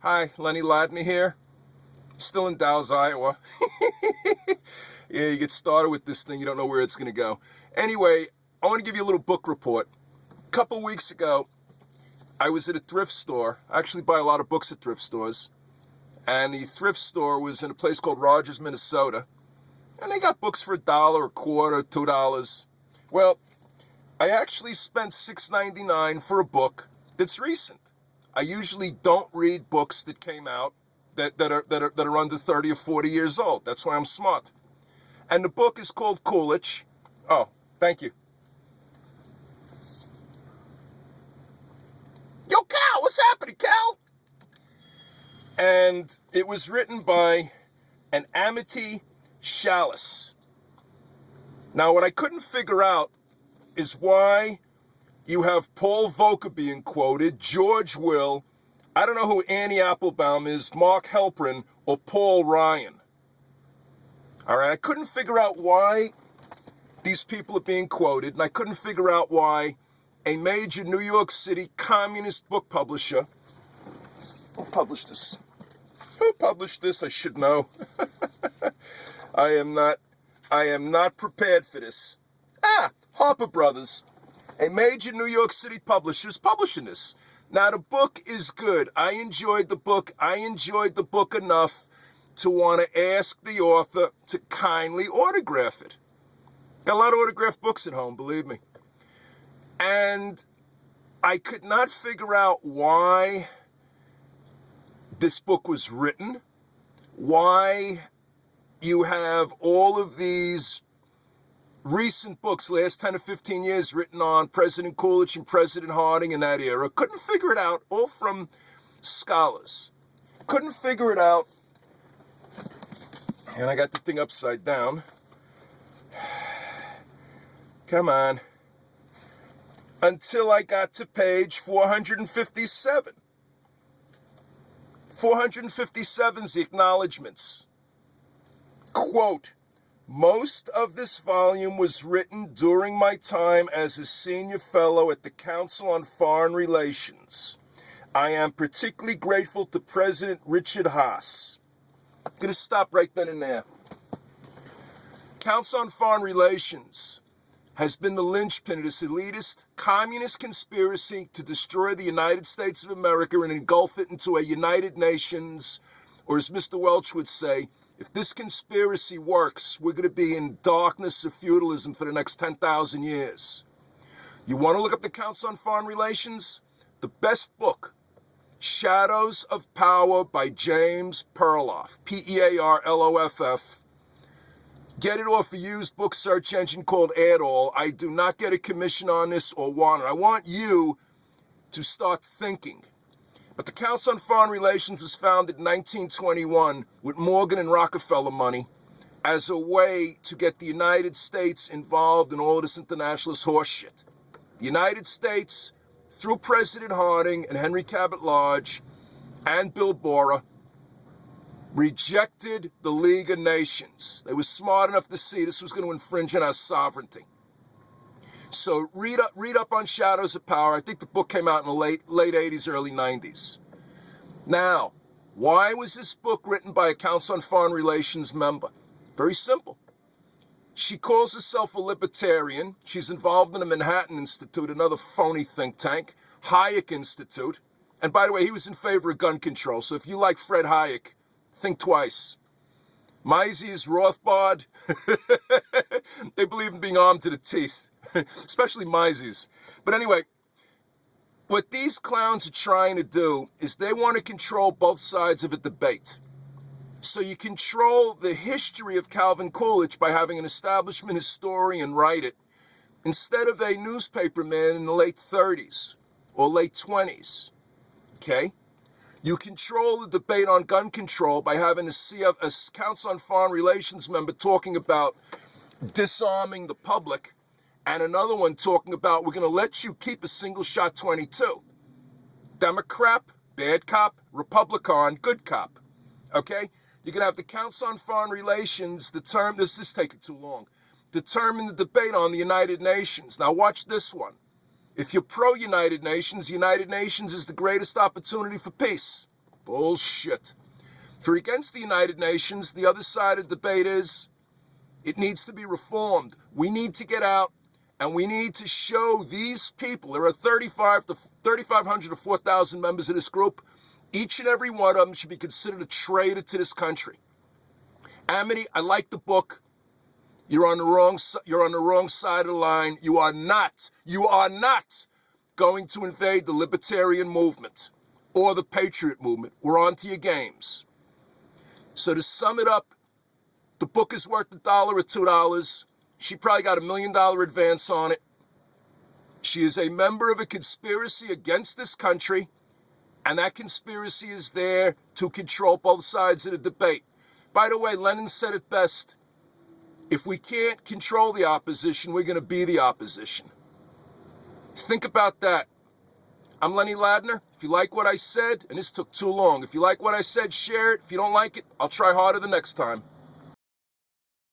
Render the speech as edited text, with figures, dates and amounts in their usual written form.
Hi, Lenny Ladney here. Still in Dallas, Iowa. Yeah, you get started with this thing, you don't know where it's going to go. Anyway, I want to give you a little book report. A couple weeks ago, I was at a thrift store. I actually buy a lot of books at thrift stores. And the thrift store was in a place called Rogers, Minnesota. And they got books for $1, a quarter, $2. Well, I actually spent $6.99 for a book that's recent. I usually don't read books that came out that are under 30 or 40 years old. That's why I'm smart. And the book is called Coolidge. Oh, thank you. Yo, Cal, what's happening, Cal? And it was written by an Amity Chalice. Now, what I couldn't figure out is why you have Paul Volcker being quoted, George Will, I don't know who Annie Applebaum is, Mark Halperin, or Paul Ryan. All right, I couldn't figure out why these people are being quoted, and I couldn't figure out why a major New York City communist book publisher, who published this? Who published this? I should know. I am not prepared for this. Harper Brothers, a major New York City publisher, is publishing this. Now, the book is good. I enjoyed the book. I enjoyed the book enough to want to ask the author to kindly autograph it. Got a lot of autographed books at home, believe me. And I could not figure out why this book was written, why you have all of these recent books, last 10 or 15 years, written on President Coolidge and President Harding in that era. Couldn't figure it out, all from scholars. Couldn't figure it out. And I got the thing upside down. Come on. Until I got to page 457. 457 is the acknowledgments. Quote, most of this volume was written during my time as a senior fellow at the Council on Foreign Relations. I am particularly grateful to President Richard Haas. I'm going to stop right then and there. Council on Foreign Relations has been the linchpin of this elitist communist conspiracy to destroy the United States of America and engulf it into a United Nations, or as Mr. Welch would say, if this conspiracy works, we're going to be in darkness of feudalism for the next 10,000 years. You want to look up the Council on Foreign Relations? The best book, Shadows of Power by James Perloff, Pearloff. Get it off a used book search engine called AdAll. I do not get a commission on this or want it. I want you to start thinking. But the Council on Foreign Relations was founded in 1921 with Morgan and Rockefeller money as a way to get the United States involved in all of this internationalist horseshit. The United States, through President Harding and Henry Cabot Lodge and Bill Bora, rejected the League of Nations. They were smart enough to see this was going to infringe on our sovereignty. So read up on Shadows of Power. I think the book came out in the late 80s, early 90s. Now, why was this book written by a Council on Foreign Relations member? Very simple. She calls herself a libertarian. She's involved in the Manhattan Institute, another phony think tank, Hayek Institute. And by the way, he was in favor of gun control. So if you like Fred Hayek, think twice. Mises, Rothbard, they believe in being armed to the teeth. Especially Mises. But anyway, what these clowns are trying to do is they want to control both sides of a debate. So you control the history of Calvin Coolidge by having an establishment historian write it, instead of a newspaper man in the late 30s or late 20s. Okay? You control the debate on gun control by having a Council on Foreign Relations member talking about disarming the public, and another one talking about we're going to let you keep a single-shot 22. Democrat, bad cop, Republican, good cop. Okay? You're going to have the Council on Foreign Relations determine, this is taking too long, determine the debate on the United Nations. Now watch this one. If you're pro-United Nations, United Nations is the greatest opportunity for peace. Bullshit. If you're against the United Nations, the other side of the debate is it needs to be reformed. We need to get out and we need to show these people, there are 3,500 to 4,000 members of this group. Each and every one of them should be considered a traitor to this country. Amity, I like the book. You're on the wrong side of the line. You are not going to invade the libertarian movement or the patriot movement. We're on to your games. So to sum it up, the book is worth $1 or $2. She probably got $1 million advance on it. She is a member of a conspiracy against this country, and that conspiracy is there to control both sides of the debate. By the way, Lenin said it best. If we can't control the opposition, we're going to be the opposition. Think about that. I'm Lenny Ladner. If you like what I said, and this took too long, if you like what I said, share it. If you don't like it, I'll try harder the next time.